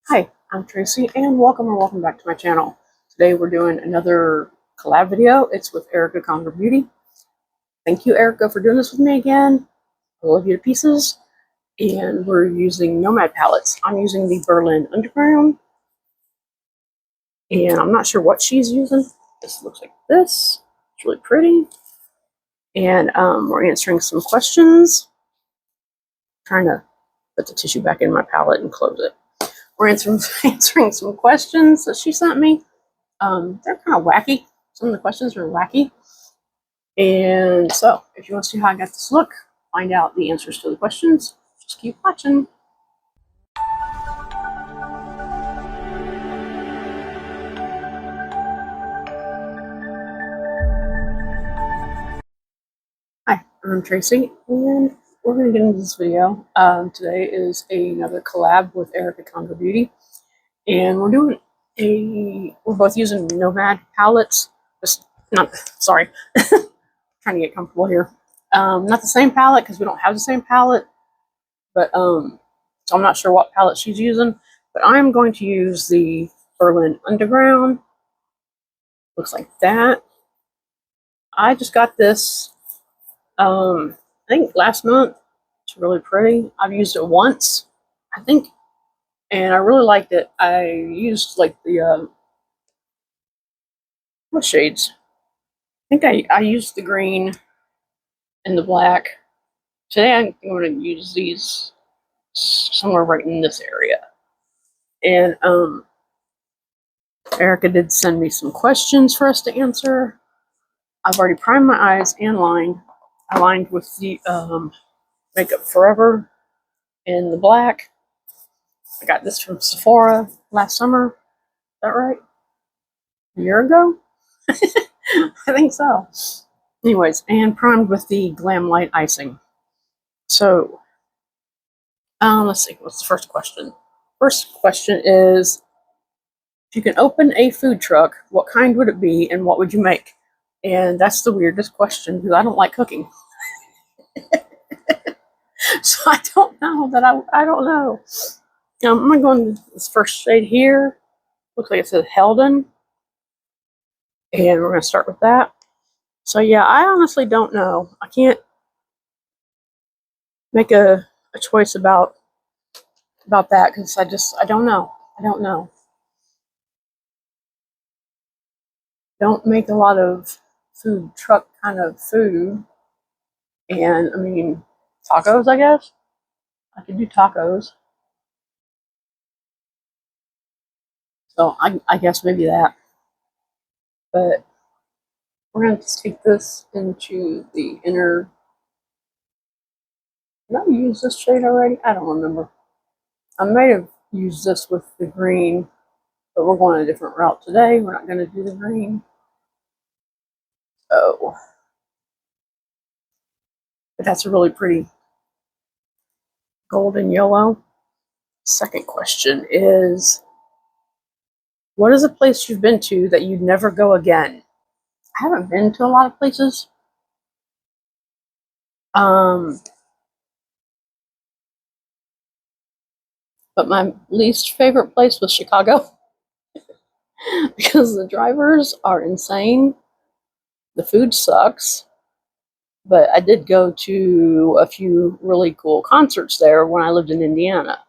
Hi, I'm Tracy and welcome back to my channel. Today we're doing another collab video. It's with Erica Conger Beauty. Thank you, Erica, for doing this with me again. I love you to pieces. And we're using Nomad palettes. I'm using the Berlin Underground. And I'm not sure what she's using. This looks like this. It's really pretty. And we're answering some questions. Trying to put the tissue back in my palette and close it. We're answering some questions that she sent me. They're kind of wacky. Some of the questions are wacky. And so, if you want to see how I got this look, find out the answers to the questions, just keep watching. Hi, I'm Tracy, and we're going to get into this video. Today is another collab with Erica Conger Beauty, and we're both using Nomad palettes. Sorry, trying to get comfortable here. Not the same palette because we don't have the same palette, but so I'm not sure what palette she's using, but I'm going to use the Berlin Underground. Looks like that. I just got this, I think last month. It's really pretty. I've used it once, I think, and I really liked it. I used like the, what shades? I think I used the green and the black. Today I'm going to use these somewhere right in this area. And Erica did send me some questions for us to answer. I've already primed my eyes and lined. I lined with the Makeup Forever in the black. I got this from Sephora last summer. Is that right? A year ago? I think so. Anyways, and primed with the Glam Light icing. So, let's see. What's the first question? First question is, if you can open a food truck, what kind would it be and what would you make? And that's the weirdest question because I don't like cooking. So I don't know that I don't know. I'm going to go in this first shade here. Looks like it says Helden. And we're going to start with that. So yeah, I honestly don't know. I can't make a choice about that because I don't know. I don't know. Don't make a lot of food truck kind of food. And I mean, tacos, I guess. I could do tacos. So I guess maybe that. But we're going to take this into the inner. Did I use this shade already? I don't remember. I may have used this with the green, but we're going a different route today. We're not going to do the green. So, but that's a really pretty golden yellow. Second question is, what is a place you've been to that you'd never go again? I haven't been to a lot of places. But my least favorite place was Chicago because the drivers are insane. The food sucks. But I did go to a few really cool concerts there when I lived in Indiana.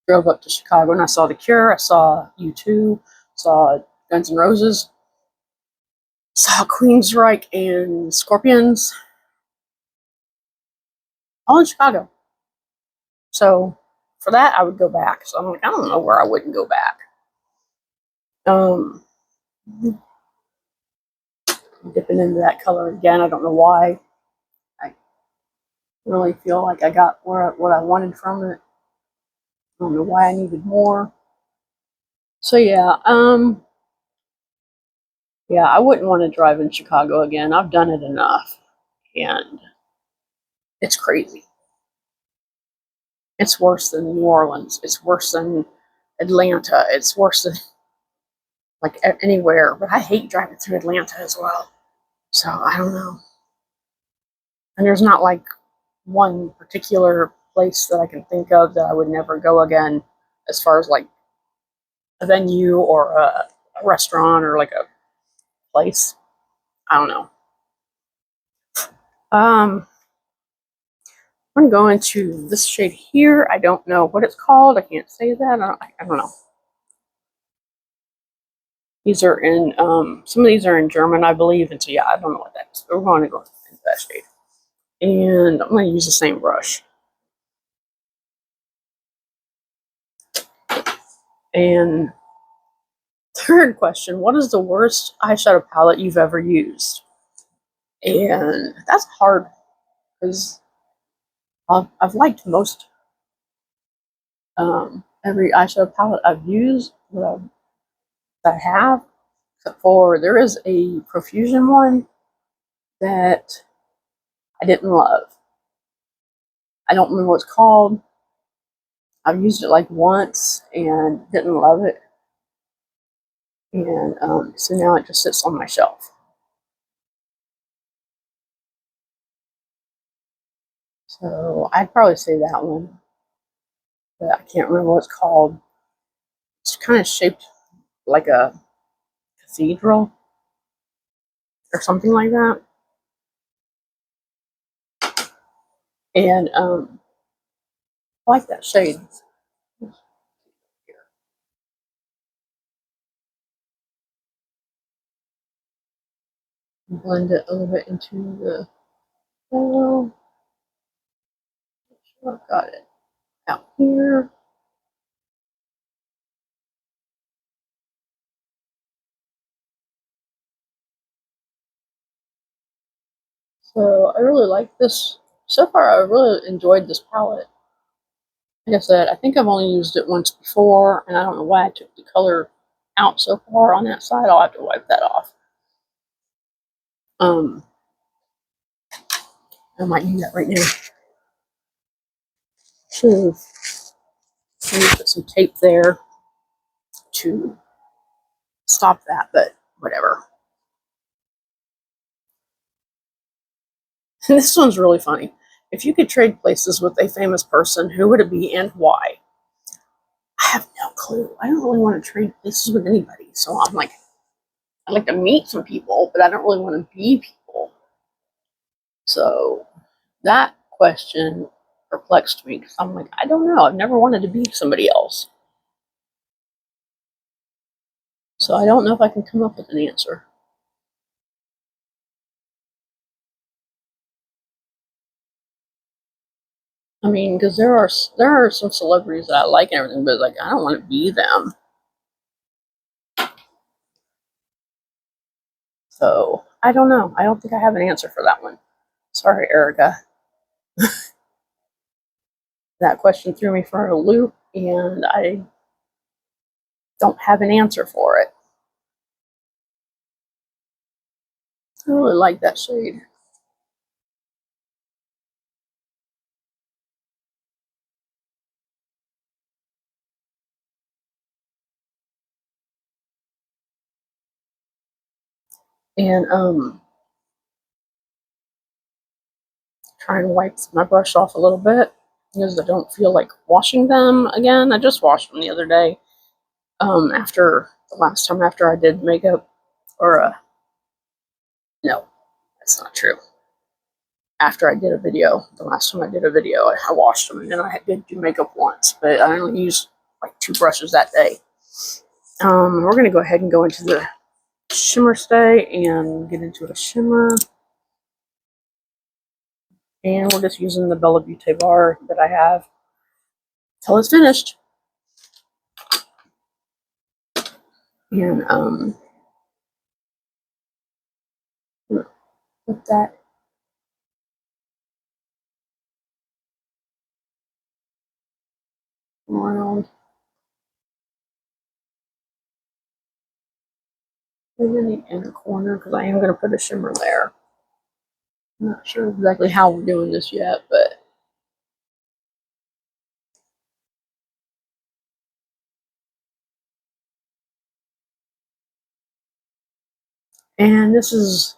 Drove up to Chicago and I saw The Cure, I saw U2, saw Guns N' Roses, saw Queensryche and Scorpions, all in Chicago. So for that, I would go back. So I'm like, I don't know where I wouldn't go back. Dipping into that color again. I don't know why. I really feel like I got what I wanted from it. I don't know why I needed more. So yeah, yeah, I wouldn't want to drive in Chicago again. I've done it enough, and it's crazy. It's worse than New Orleans. It's worse than Atlanta. It's worse than like anywhere. But I hate driving through Atlanta as well. So I don't know. And there's not like one particular place that I can think of that I would never go again, as far as like a venue or a restaurant or like a place. I don't know. I'm going to this shade here. I don't know what it's called. I can't say that. I don't know. These are in, some of these are in German, I believe. And so, yeah, I don't know what that is. But we're going to go into that shade. And I'm going to use the same brush. And third question, what is the worst eyeshadow palette you've ever used? And that's hard because I've liked most every eyeshadow palette I've used that I have, except for there is a Profusion one that I didn't love. I don't remember what it's called. I've used it like once and didn't love it. And so now it just sits on my shelf. So I'd probably say that one, but I can't remember what it's called. It's kind of shaped like a cathedral or something like that. And I like that shade. Blend it a little bit into the oh, I've got it out here. So I really like this. So far, I really enjoyed this palette. Like I said, I think I've only used it once before, and I don't know why I took the color out so far on that side. I'll have to wipe that off. I might do that right now. So let me put some tape there to stop that, but whatever. This one's really funny. If you could trade places with a famous person, who would it be and why? I have no clue. I don't really want to trade places with anybody. So I'm like, I'd like to meet some people, but I don't really want to be people. So that question perplexed me because I'm like, I don't know. I've never wanted to be somebody else. So I don't know if I can come up with an answer. I mean, because there are some celebrities that I like and everything, but like I don't want to be them. So I don't know. I don't think I have an answer for that one. Sorry, Erica. That question threw me for a loop, and I don't have an answer for it. I really like that shade. And try and wipe my brush off a little bit because I don't feel like washing them again. I just washed them the other day. After the last time after I did makeup, or no, that's not true. After I did a video, the last time I did a video, I washed them, and then I did do makeup once, but I only used like 2 brushes that day. We're gonna go ahead and go into the shimmer stay and get into a shimmer. And we're just using the Bella Beauty bar that I have till it's finished. And put that around. And in the inner corner, because I am going to put a shimmer there. I'm not sure exactly how we're doing this yet, but and this is,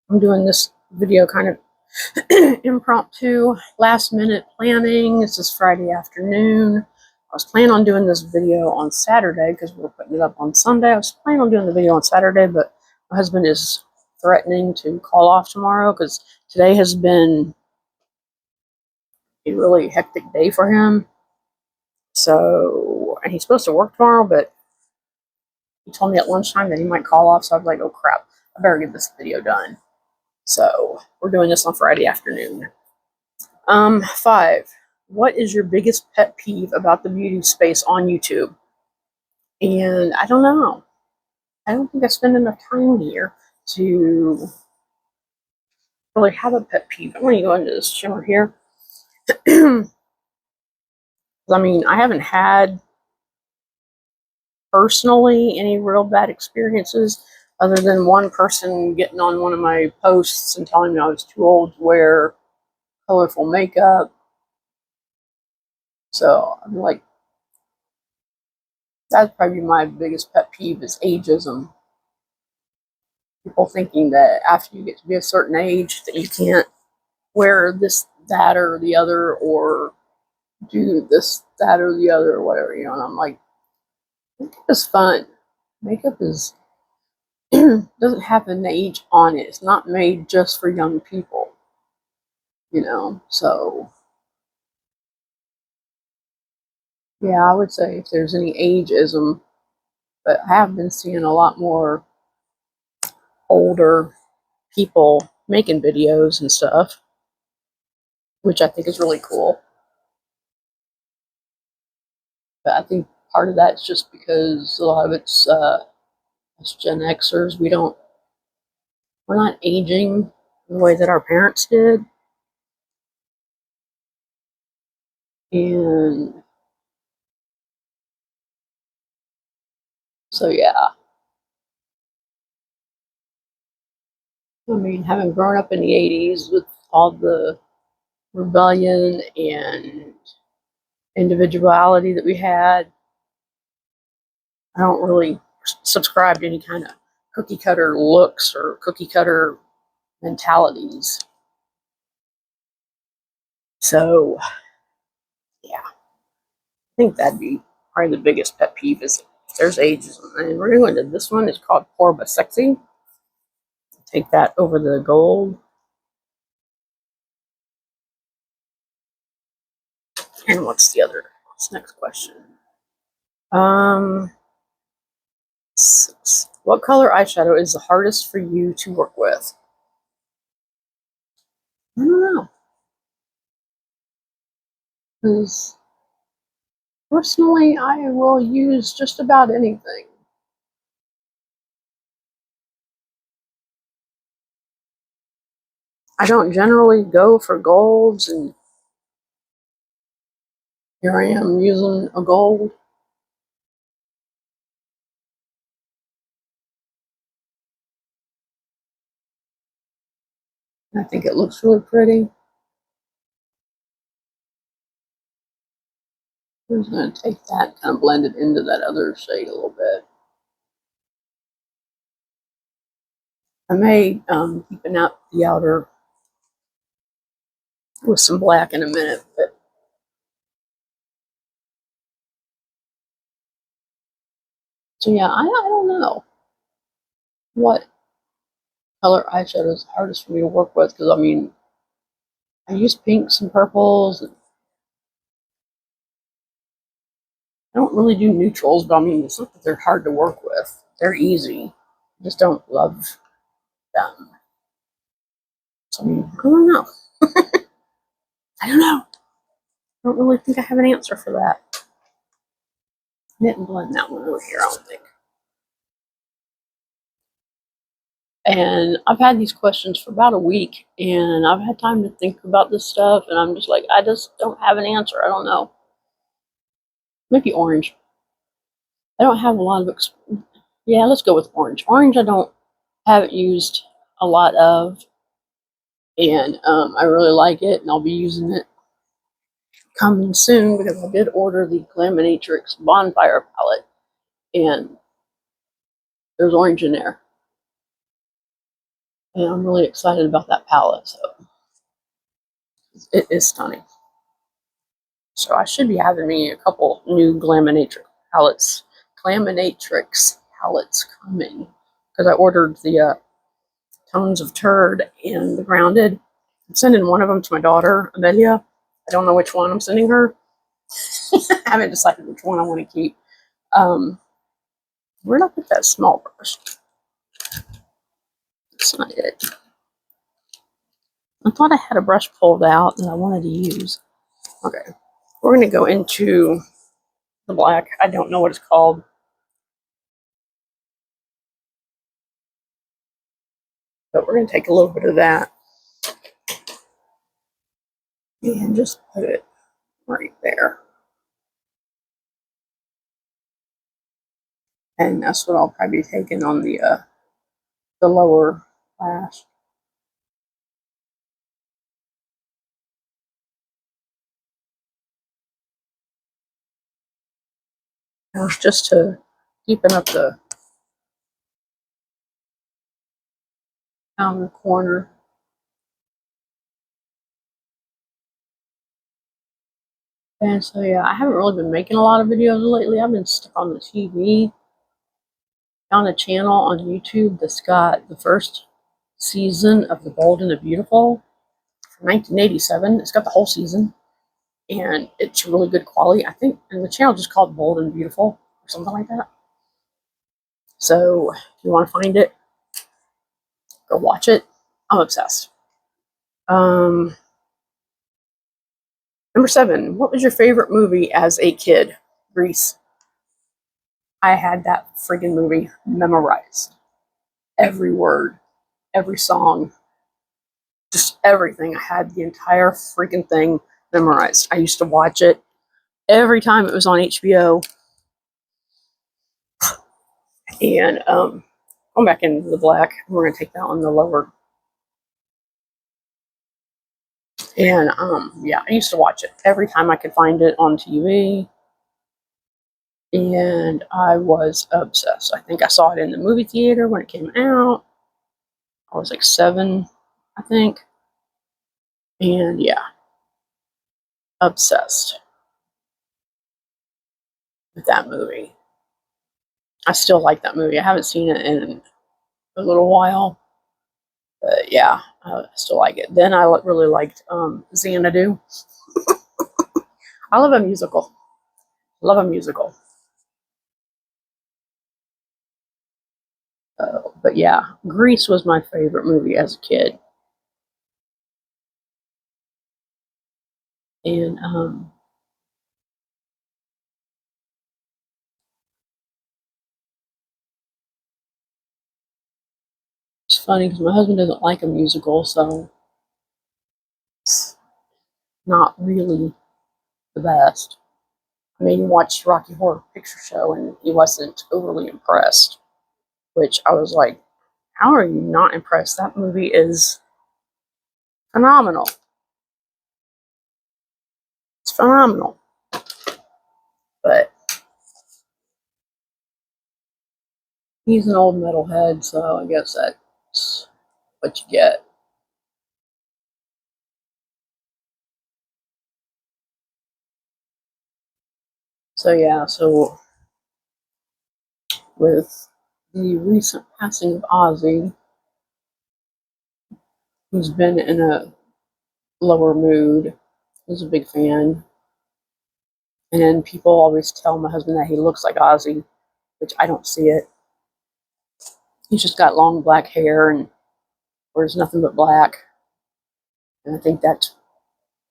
I'm doing this video kind of impromptu, last minute planning. This is Friday afternoon. I was planning on doing this video on Saturday because we were putting it up on Sunday. I was planning on doing the video on Saturday, but my husband is threatening to call off tomorrow because today has been a really hectic day for him. So, and he's supposed to work tomorrow, but he told me at lunchtime that he might call off. So I was like, oh crap, I better get this video done. So we're doing this on Friday afternoon. 5. What is your biggest pet peeve about the beauty space on YouTube? And I don't know. I don't think I spend enough time here to really have a pet peeve. I'm going to go into this shimmer here. I mean, I haven't had personally any real bad experiences other than one person getting on one of my posts and telling me I was too old to wear colorful makeup. So I'm like, that's probably my biggest pet peeve is ageism. People thinking that after you get to be a certain age that you can't wear this, that, or the other, or do this, that, or the other, or whatever, you know. And I'm like, makeup is fun. Makeup is doesn't have an age on it. It's not made just for young people, you know. So yeah, I would say if there's any ageism, but I have been seeing a lot more older people making videos and stuff, which I think is really cool. But I think part of that's just because a lot of it's Gen Xers. We're not aging the way that our parents did. And so, yeah. I mean, having grown up in the 80s with all the rebellion and individuality that we had, I don't really subscribe to any kind of cookie cutter looks or cookie cutter mentalities. So, yeah, I think that'd be probably the biggest pet peeve is if there's ageism. And we're going to this one. It's called Poor But Sexy. Take that over the gold. And what's the next question? What color eyeshadow is the hardest for you to work with? I don't know. Because personally, I will use just about anything. I don't generally go for golds, and here I am using a gold. I think it looks really pretty. I'm just going to take that, kind of blend it into that other shade a little bit. I may deepen out the outer with some black in a minute, but so yeah, I don't know what color eyeshadow is the hardest for me to work with, because I mean, I use pinks and purples. And I don't really do neutrals, but I mean, it's not that they're hard to work with. They're easy. I just don't love them. So I mean, I don't know. I don't know. I don't really think I have an answer for that. I didn't blend that one over here, I don't think. And I've had these questions for about a week, and I've had time to think about this stuff, and I'm just like, I just don't have an answer. I don't know. Maybe orange. I don't have a lot of yeah, let's go with orange. Orange I haven't used a lot of, and I really like it, and I'll be using it coming soon because I did order the Glaminatrix Bonfire palette, and there's orange in there. And I'm really excited about that palette, so it is stunning. So I should be having me a couple new Glaminatrix palettes coming, because I ordered the Tones of Turd and the Grounded. I'm sending one of them to my daughter, Amelia. I don't know which one I'm sending her. I haven't decided which one I want to keep. Where'd I put that small brush? That's not it. I thought I had a brush pulled out that I wanted to use. Okay, we're going to go into the black. I don't know what it's called. But we're going to take a little bit of that and just put it right there. And that's what I'll probably be taking on the lower lash. Now it's just to deepen up the outer corner. And so yeah, I haven't really been making a lot of videos lately. I've been stuck on the TV. Found a channel on YouTube that's got the first season of The Bold and the Beautiful from 1987. It's got the whole season, and it's really good quality, I think. And the channel just called Bold and Beautiful or something like that. So if you want to find it, go watch it. I'm obsessed. Number 7. What was your favorite movie as a kid? Grease. I had that friggin' movie memorized. Every word, every song, just everything. I had the entire freaking thing memorized. I used to watch it every time it was on HBO. And going back into the black, we're going to take that on the lower. And yeah, I used to watch it every time I could find it on TV. And I was obsessed. I think I saw it in the movie theater when it came out. I was like 7, I think. And yeah, obsessed with that movie. I still like that movie. I haven't seen it in a little while. But yeah, I still like it. Then I really liked Xanadu. I love a musical. Love a musical. But yeah, Grease was my favorite movie as a kid. And it's funny because my husband doesn't like a musical, so it's not really the best. I mean, he watched Rocky Horror Picture Show and he wasn't overly impressed, which I was like, how are you not impressed? That movie is phenomenal. It's phenomenal. But he's an old metalhead, so I guess that's what you get. So yeah, so with the recent passing of Ozzy, who's been in a lower mood, he's a big fan. And people always tell my husband that he looks like Ozzy, which I don't see it. He's just got long black hair and wears nothing but black. And I think that's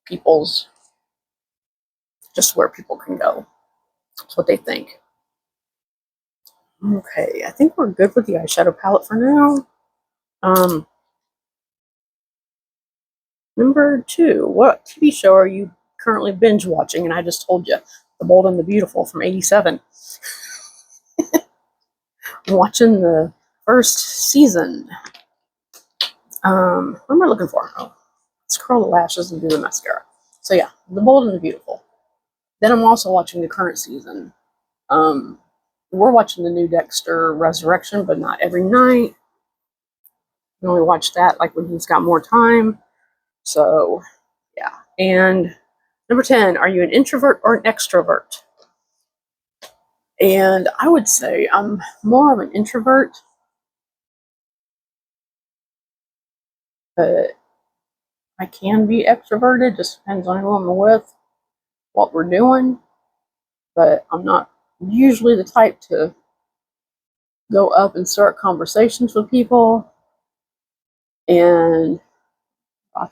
people's, just where people can go. That's what they think. Okay, I think we're good with the eyeshadow palette for now. Number 2, what TV show are you currently binge watching? And I just told you, The Bold and the Beautiful from 87. I'm watching the first season. What am I looking for? Oh, let's curl the lashes and do the mascara. So yeah, The Bold and the Beautiful. Then I'm also watching the current season. We're watching the new Dexter Resurrection, but not every night. We only watch that like when he's got more time. So yeah, and Number 10, are you an introvert or an extrovert? And I would say I'm more of an introvert, but I can be extroverted. Just depends on who I'm with, what we're doing. But I'm not usually the type to go up and start conversations with people. And gosh,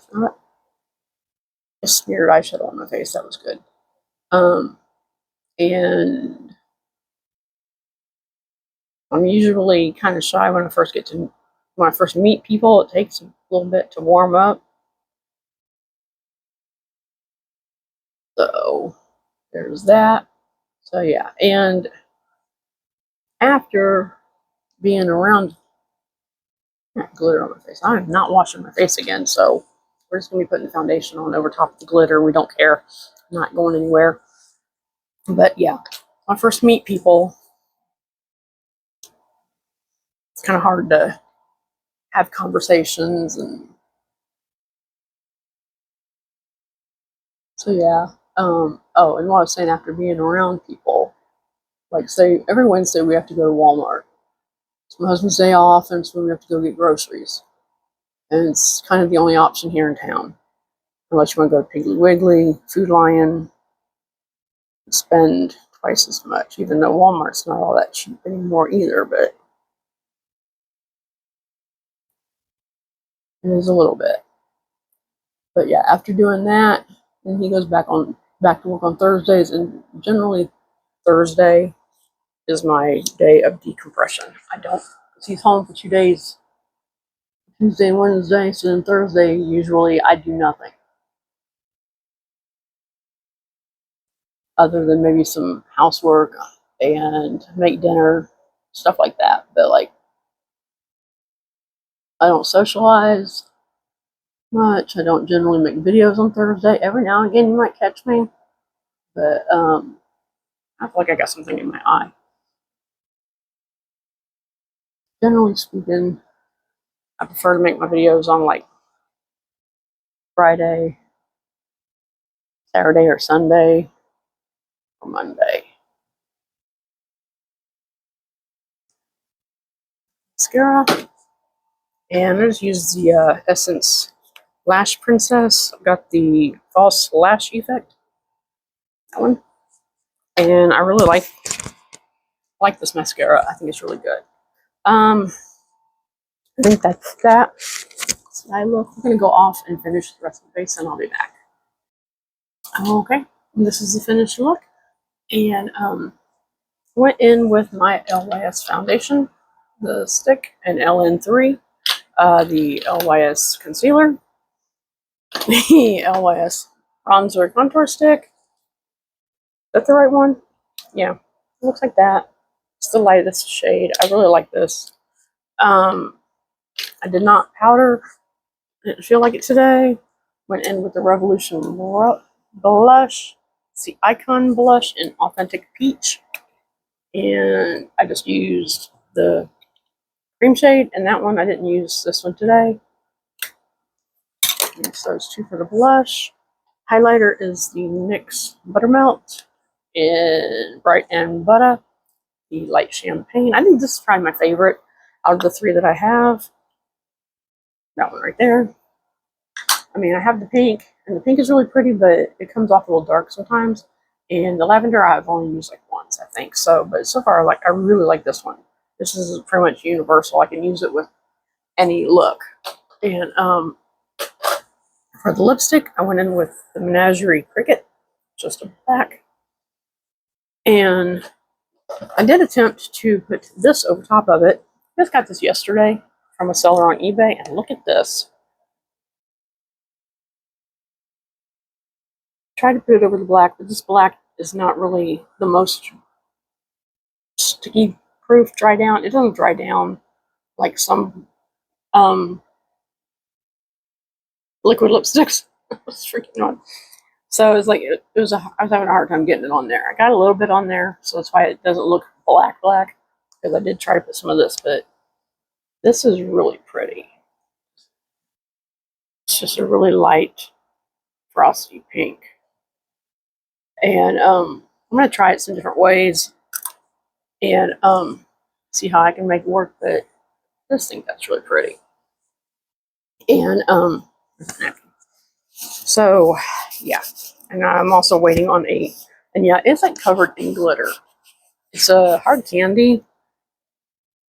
I smeared eyeshadow on my face. That was good. And I'm usually kind of shy when I first meet people. It takes a little bit to warm up. So there's that. So yeah, and after being around, glitter on my face. I'm not washing my face again, so we're just gonna be putting foundation on over top of the glitter. We don't care. I'm not going anywhere. But yeah, when I first meet people, it's kind of hard to have conversations, and so yeah. Oh, and what I was saying, after being around people, like say every Wednesday we have to go to Walmart. It's my husband's day off, and so we have to go get groceries. And it's kind of the only option here in town. Unless you want to go to Piggly Wiggly, Food Lion, spend twice as much, even though Walmart's not all that cheap anymore either, but it is a little bit. But yeah, after doing that, then he goes back to work on Thursdays, and generally Thursday is my day of decompression. I don't, because he's home for 2 days, Tuesday and Wednesday, so then Thursday usually I do nothing other than maybe some housework and make dinner, stuff like that. But like, I don't socialize much. I don't generally make videos on Thursday. Every now and again you might catch me, but I feel like I got something in my eye. Generally speaking, I prefer to make my videos on like Friday, Saturday, or Sunday, or Monday. Mascara, and I just use the Essence Lash Princess. I've got the false lash effect, that one, and I really like this mascara. I think it's really good. I think that's that. So I'm gonna go off and finish the rest of the face, and I'll be back. Okay, this is the finished look, and went in with my LYS foundation, the stick, and LN3, the LYS concealer, the LYS bronzer contour stick. Is that the right one? Yeah, it looks like that. It's the lightest shade. I really like this. I did not powder. I didn't feel like it today. Went in with the Revolution blush. It's the Icon blush in Authentic Peach. And I just used the cream shade, and that one I didn't use this one today. And so those two for the blush. Highlighter is the NYX Buttermelt in Bright and Butter, the light champagne. I think this is probably my favorite out of the three that I have. That one right there. I mean, I have the pink, and the pink is really pretty, but it comes off a little dark sometimes. And the lavender I've only used like once, I think. So, but so far, I really like this one. This is pretty much universal. I can use it with any look. And for the lipstick, I went in with the Menagerie Cricket, just a black. And I did attempt to put this over top of it. I just got this yesterday from a seller on eBay, and look at this. Tried to put it over the black, but this black is not really the most sticky proof dry down. It doesn't dry down like some liquid lipsticks. I was freaking on. So it was like I was having a hard time getting it on there. I got a little bit on there, so that's why it doesn't look black because I did try to put some of this, but this is really pretty. It's just a really light frosty pink. And I'm going to try it some different ways and see how I can make it work. But I just think that's really pretty. And so yeah, and I'm also waiting on and yeah, it's like covered in glitter. It's a hard candy.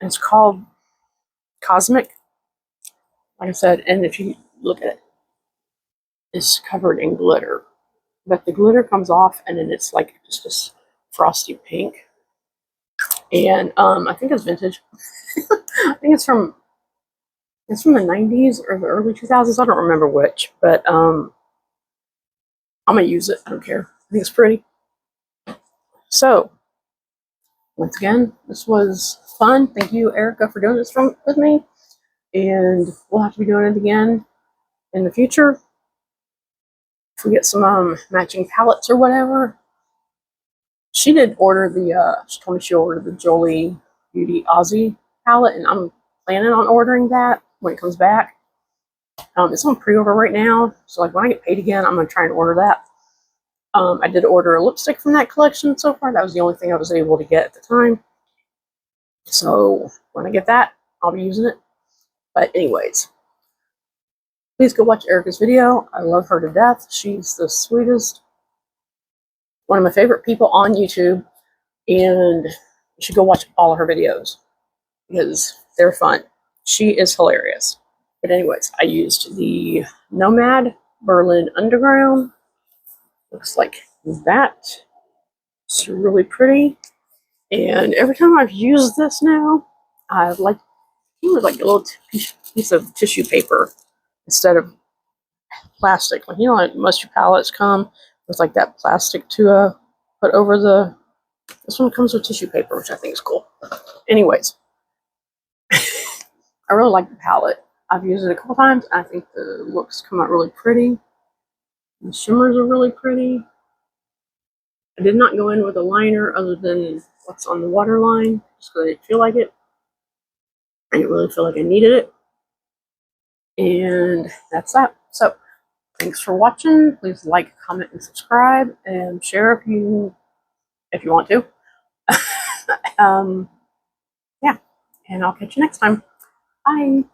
And it's called Cosmic, like I said. And if you look at it, it's covered in glitter, but the glitter comes off, and then it's like just this frosty pink. And I think it's vintage. I think it's from the 90s or the early 2000s. I don't remember which, but I'm gonna use it. I don't care. I think it's pretty. So once again, this was fun. Thank you, Erica, for doing this with me. And we'll have to be doing it again in the future. If we get some matching palettes or whatever. She did order she told me she ordered the Jolie Beauty Aussie palette, and I'm planning on ordering that when it comes back. It's on pre-order right now, so like when I get paid again, I'm gonna try and order that. I did order a lipstick from that collection so far. That was the only thing I was able to get at the time. So when I get that, I'll be using it. But anyways, please go watch Erica's video. I love her to death. She's the sweetest, one of my favorite people on YouTube, and you should go watch all of her videos because they're fun. She is hilarious. But anyways, I used the Nomad Berlin Underground. Looks like that. It's really pretty. And every time I've used this now, I've like used like a little piece of tissue paper instead of plastic. Like, you know, like most of your palettes come with like that plastic to put over the. This one comes with tissue paper, which I think is cool. Anyways, I really like the palette. I've used it a couple times. I think the looks come out really pretty. The shimmers are really pretty. I did not go in with a liner other than what's on the waterline, just because I didn't feel like it. I didn't really feel like I needed it. And that's that. So, thanks for watching. Please like, comment, and subscribe, and share if you want to. Yeah, and I'll catch you next time. Bye.